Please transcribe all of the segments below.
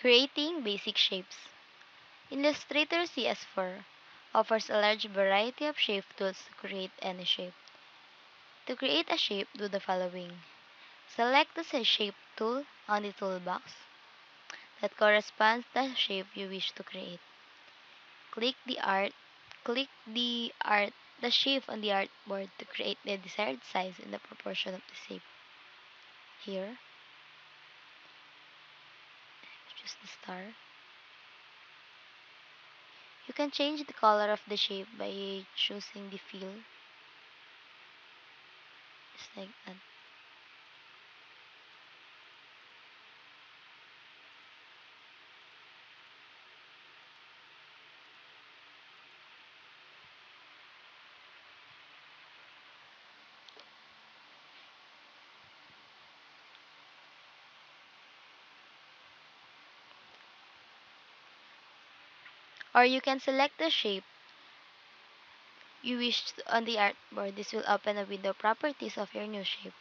Creating basic shapes. Illustrator CS4 offers a large variety of shape tools to create any shape. To create a shape, do the following. Select the shape tool on the toolbox that corresponds to the shape you wish to create. Click the shape on the artboard to create the desired size and the proportion of the shape. Here, choose the star. You can change the color of the shape by choosing the fill, just like that. Or you can select the shape you wish on the artboard. This will open a window properties of your new shape.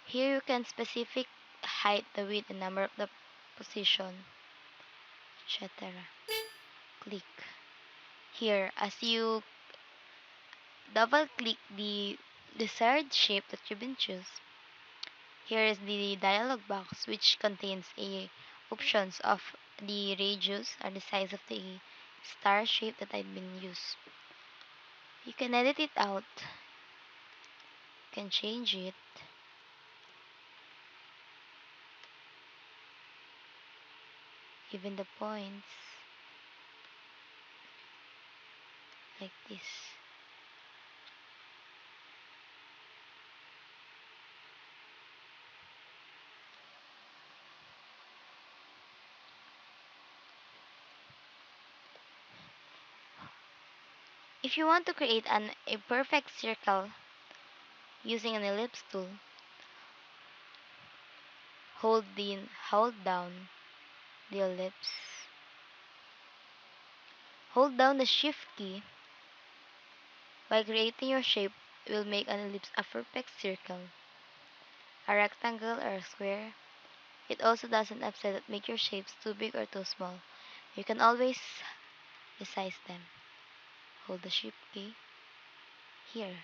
Here you can specific height, the width, and number of the position, etc. Click. Here, as you double click the desired shape that you've been choose, here is the dialog box which contains a options of the radius or the size of the star shape that I've been used. You can edit it out, you can change it, even the points, like this. If you want to create a perfect circle using an ellipse tool, hold down the ellipse, hold down the shift key. By creating your shape, will make an ellipse a perfect circle, a rectangle, or a square. It also doesn't upset that make your shapes too big or too small. You can always resize them. Hold the shift key. Here,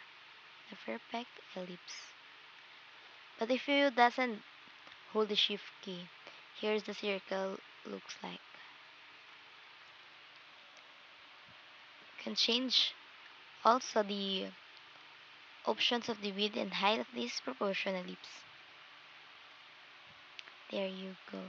the perfect ellipse. But if you doesn't hold the shift key, here's the circle looks like. You can change also the options of the width and height of this proportion ellipse. There you go.